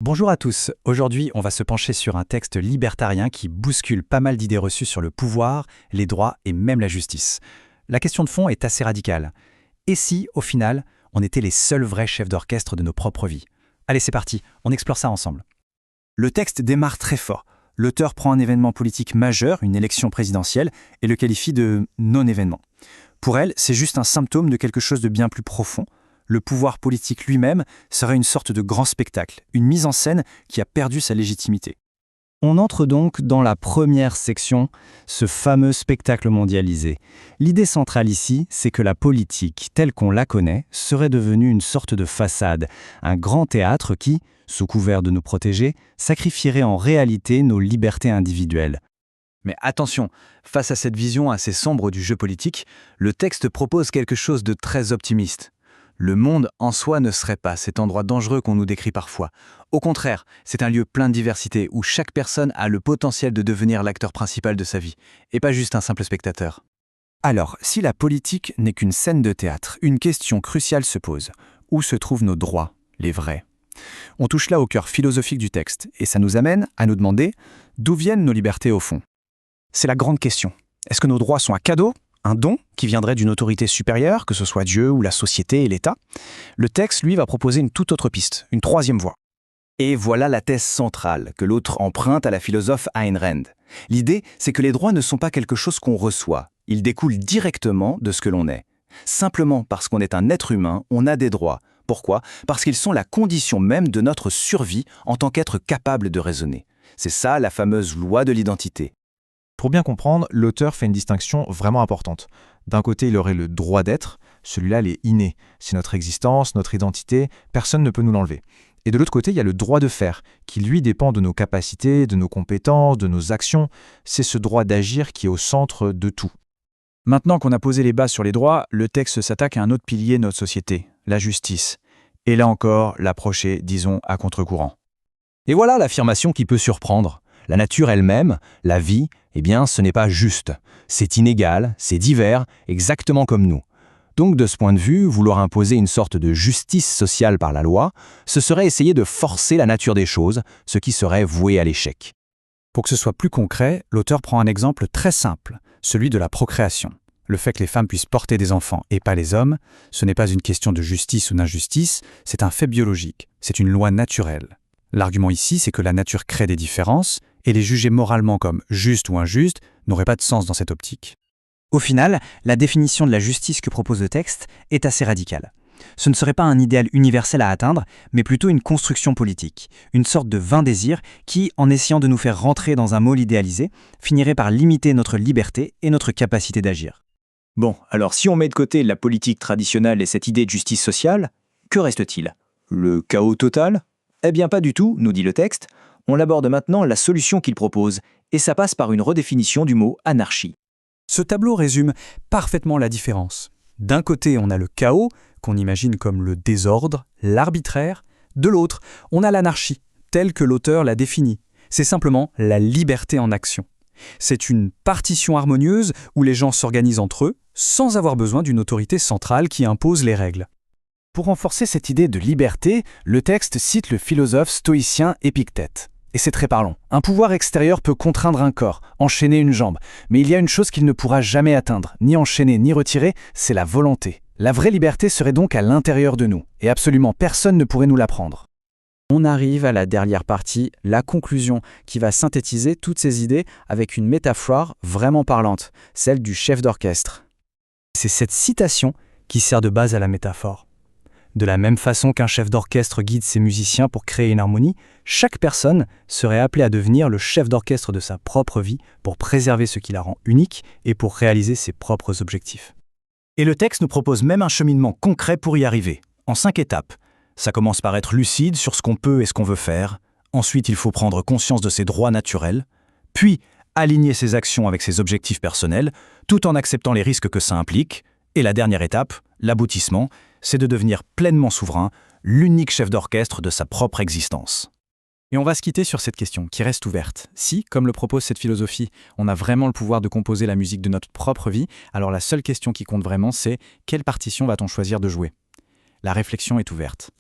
Bonjour à tous, aujourd'hui on va se pencher sur un texte libertarien qui bouscule pas mal d'idées reçues sur le pouvoir, les droits et même la justice. La question de fond est assez radicale. Et si, au final, on était les seuls vrais chefs d'orchestre de nos propres vies? Allez, c'est parti, on explore ça ensemble. Le texte démarre très fort. L'auteur prend un événement politique majeur, une élection présidentielle, et le qualifie de non-événement. Pour elle, c'est juste un symptôme de quelque chose de bien plus profond. Le pouvoir politique lui-même serait une sorte de grand spectacle, une mise en scène qui a perdu sa légitimité. On entre donc dans la première section, ce fameux spectacle mondialisé. L'idée centrale ici, c'est que la politique, telle qu'on la connaît, serait devenue une sorte de façade, un grand théâtre qui, sous couvert de nous protéger, sacrifierait en réalité nos libertés individuelles. Mais attention, face à cette vision assez sombre du jeu politique, le texte propose quelque chose de très optimiste. Le monde en soi ne serait pas cet endroit dangereux qu'on nous décrit parfois. Au contraire, c'est un lieu plein de diversité où chaque personne a le potentiel de devenir l'acteur principal de sa vie, et pas juste un simple spectateur. Alors, si la politique n'est qu'une scène de théâtre, une question cruciale se pose. Où se trouvent nos droits, les vrais? On touche là au cœur philosophique du texte, et ça nous amène à nous demander d'où viennent nos libertés au fond. C'est la grande question. Est-ce que nos droits sont un cadeau? Un don qui viendrait d'une autorité supérieure, que ce soit Dieu ou la société et l'État? Le texte, lui, va proposer une toute autre piste, une troisième voie. Et voilà la thèse centrale que l'autre emprunte à la philosophe Ayn Rand. L'idée, c'est que les droits ne sont pas quelque chose qu'on reçoit, ils découlent directement de ce que l'on est. Simplement parce qu'on est un être humain, on a des droits. Pourquoi? Parce qu'ils sont la condition même de notre survie en tant qu'être capable de raisonner. C'est ça la fameuse loi de l'identité. Pour bien comprendre, l'auteur fait une distinction vraiment importante. D'un côté, il aurait le droit d'être, celui-là, il est inné. C'est notre existence, notre identité, personne ne peut nous l'enlever. Et de l'autre côté, il y a le droit de faire, qui lui dépend de nos capacités, de nos compétences, de nos actions. C'est ce droit d'agir qui est au centre de tout. Maintenant qu'on a posé les bases sur les droits, le texte s'attaque à un autre pilier de notre société, la justice. Et là encore, l'approche est, disons, à contre-courant. Et voilà l'affirmation qui peut surprendre. La nature elle-même, la vie, eh bien, ce n'est pas juste. C'est inégal, c'est divers, exactement comme nous. Donc, de ce point de vue, vouloir imposer une sorte de justice sociale par la loi, ce serait essayer de forcer la nature des choses, ce qui serait voué à l'échec. Pour que ce soit plus concret, l'auteur prend un exemple très simple, celui de la procréation. Le fait que les femmes puissent porter des enfants et pas les hommes, ce n'est pas une question de justice ou d'injustice, c'est un fait biologique, c'est une loi naturelle. L'argument ici, c'est que la nature crée des différences, et les juger moralement comme justes ou injustes n'aurait pas de sens dans cette optique. Au final, la définition de la justice que propose le texte est assez radicale. Ce ne serait pas un idéal universel à atteindre, mais plutôt une construction politique, une sorte de vain désir qui, en essayant de nous faire rentrer dans un moule idéalisé, finirait par limiter notre liberté et notre capacité d'agir. Bon, alors si on met de côté la politique traditionnelle et cette idée de justice sociale, que reste-t-il? Le chaos total? Eh bien pas du tout, nous dit le texte. On aborde maintenant la solution qu'il propose, et ça passe par une redéfinition du mot anarchie. Ce tableau résume parfaitement la différence. D'un côté, on a le chaos, qu'on imagine comme le désordre, l'arbitraire. De l'autre, on a l'anarchie, telle que l'auteur l'a définie. C'est simplement la liberté en action. C'est une partition harmonieuse où les gens s'organisent entre eux, sans avoir besoin d'une autorité centrale qui impose les règles. Pour renforcer cette idée de liberté, le texte cite le philosophe stoïcien Épictète. Et c'est très parlant. Un pouvoir extérieur peut contraindre un corps, enchaîner une jambe, mais il y a une chose qu'il ne pourra jamais atteindre, ni enchaîner ni retirer, c'est la volonté. La vraie liberté serait donc à l'intérieur de nous, et absolument personne ne pourrait nous la prendre. On arrive à la dernière partie, la conclusion, qui va synthétiser toutes ces idées avec une métaphore vraiment parlante, celle du chef d'orchestre. C'est cette citation qui sert de base à la métaphore. De la même façon qu'un chef d'orchestre guide ses musiciens pour créer une harmonie, chaque personne serait appelée à devenir le chef d'orchestre de sa propre vie pour préserver ce qui la rend unique et pour réaliser ses propres objectifs. Et le texte nous propose même un cheminement concret pour y arriver, en 5 étapes. Ça commence par être lucide sur ce qu'on peut et ce qu'on veut faire. Ensuite, il faut prendre conscience de ses droits naturels. Puis, aligner ses actions avec ses objectifs personnels, tout en acceptant les risques que ça implique. Et la dernière étape, l'aboutissement, c'est de devenir pleinement souverain, l'unique chef d'orchestre de sa propre existence. Et on va se quitter sur cette question qui reste ouverte. Si, comme le propose cette philosophie, on a vraiment le pouvoir de composer la musique de notre propre vie, alors la seule question qui compte vraiment, c'est quelle partition va-t-on choisir de jouer? La réflexion est ouverte.